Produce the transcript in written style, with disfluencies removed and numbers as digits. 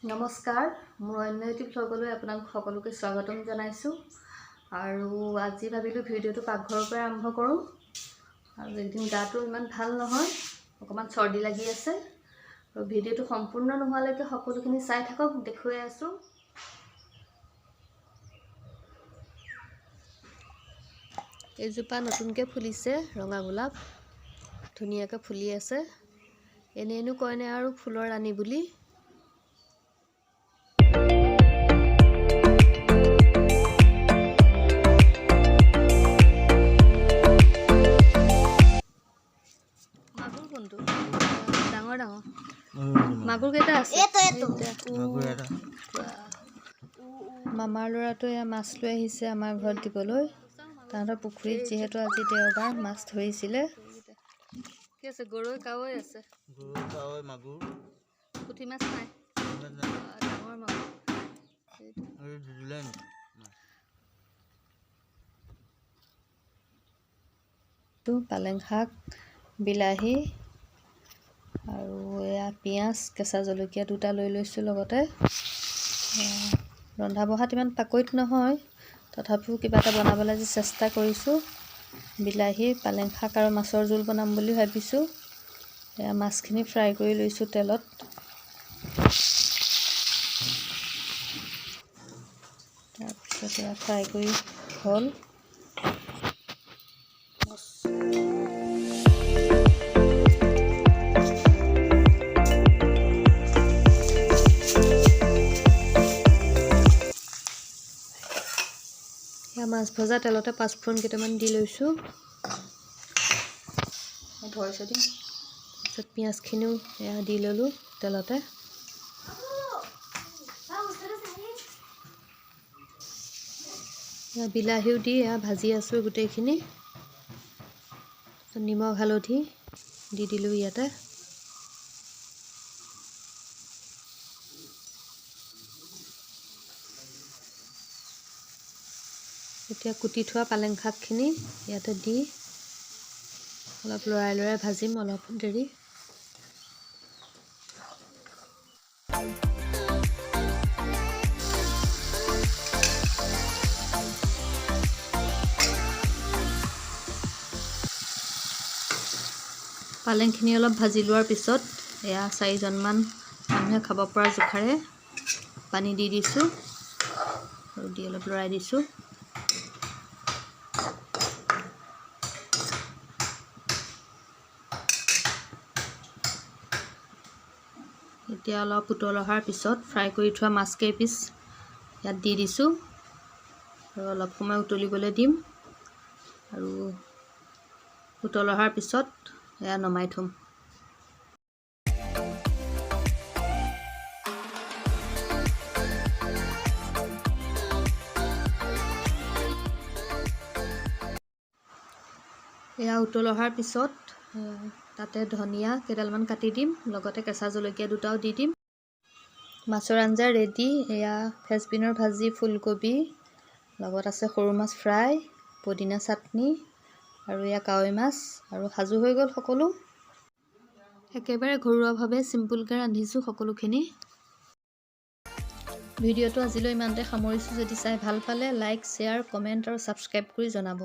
নমস্কাৰ, মোৰ অন্য এটি ব্লগলৈ আপোনালোক সকলোকে স্বাগতম জনাইছোঁ। আৰু আজি ভাবিলোঁ ভিডিঅ'টো পাকঘৰৰ পৰা আৰম্ভ কৰোঁ। আৰু একদিন গাটো ইমান ভাল নহয়, অকণমান চৰ্দি লাগি আছে। আৰু ভিডিঅ'টো সম্পূৰ্ণ নোহোৱালৈকে সকলোখিনি চাই থাকক, দেখুৱাই আছোঁ। এইজোপা নতুনকৈ ফুলিছে, ৰঙা গোলাপ ধুনীয়াকৈ ফুলি আছে। এনেইনো কয়নে আৰু ফুলৰ ৰাণী বুলি। মাগুৰ কোনটো? ডাঙৰ ডাঙৰ মাগুৰ কেইটা আছে? মামাৰ ল'ৰাটোৱে মাছ লৈ আহিছে আমাৰ ঘৰত দিবলৈ। তাহাঁতৰ পুখুৰীত যিহেতু আজি দেওবাৰ, মাছ ধৰিছিলে। কি আছে? গৰৈ, কাৱৈ আছে। মাগুৰ, পুঠি মাছ নাই। ডাঙৰ মাগুৰ। পালেং শাক, বিলাহী আৰু এয়া পিঁয়াজ, কেঁচা জলকীয়া দুটা লৈ লৈছোঁ লগতে। ৰন্ধা বঢ়াত ইমান পাকৈত নহয়, তথাপিও কিবা এটা বনাবলৈ আজি চেষ্টা কৰিছোঁ। বিলাহী, পালেং শাক আৰু মাছৰ জোল বনাম বুলি ভাবিছোঁ। এয়া মাছখিনি ফ্ৰাই কৰি লৈছোঁ তেলত। তাৰপিছত এয়া ফ্ৰাই কৰি হ'ল। মাছ ভজা তেলতে পাঁচফোৰণ কেইটামান দি লৈছোঁ। ধৰিছে দিম। তাৰপিছত পিঁয়াজখিনিও এয়া দি ল'লোঁ তেলতে। বিলাহীও দি এয়া ভাজি আছোঁ গোটেইখিনি। নিমখ হালধি দি দিলোঁ ইয়াতে। এতিয়া কুটি থোৱা পালেং শাকখিনি ইয়াতে দি অলপ লৰাই লৰাই ভাজিম অলপ দেৰি। পালেংখিনি অলপ ভাজি লোৱাৰ পিছত এয়া 4জনমান মানুহে খাব পৰা জোখাৰে পানী দি দিছোঁ আৰু দি অলপ লৰাই দিছোঁ। এতিয়া অলপ উতল অহাৰ পিছত ফ্ৰাই কৰি থোৱা মাছ কেইপিচ ইয়াত দি দিছোঁ আৰু অলপ সময় উতলিবলৈ দিম। আৰু উতল অহাৰ পিছত এয়া নমাই থ'ম। এয়া উতল অহাৰ পিছত তাতে ধনিয়া কেইডালমান কাটি দিম, লগতে কেঁচা জলকীয়া দুটাও দি দিম। মাছৰ আঞ্জা ৰেডি। এয়া ফ্ৰেঞ্চবিনৰ ভাজি, ফুলকবি, লগত আছে সৰু মাছ ফ্ৰাই, পুদিনা চাটনি আৰু এয়া কাৱৈ মাছ, আৰু সাজু হৈ গ'ল সকলো। একেবাৰে ঘৰুৱাভাৱে চিম্পুলকৈ ৰান্ধিছোঁ সকলোখিনি। ভিডিঅ'টো আজিলৈ ইমানতে সামৰিছোঁ। যদি চাই ভাল পালে লাইক, শ্বেয়াৰ, কমেণ্ট আৰু ছাবস্ক্ৰাইব কৰি জনাব।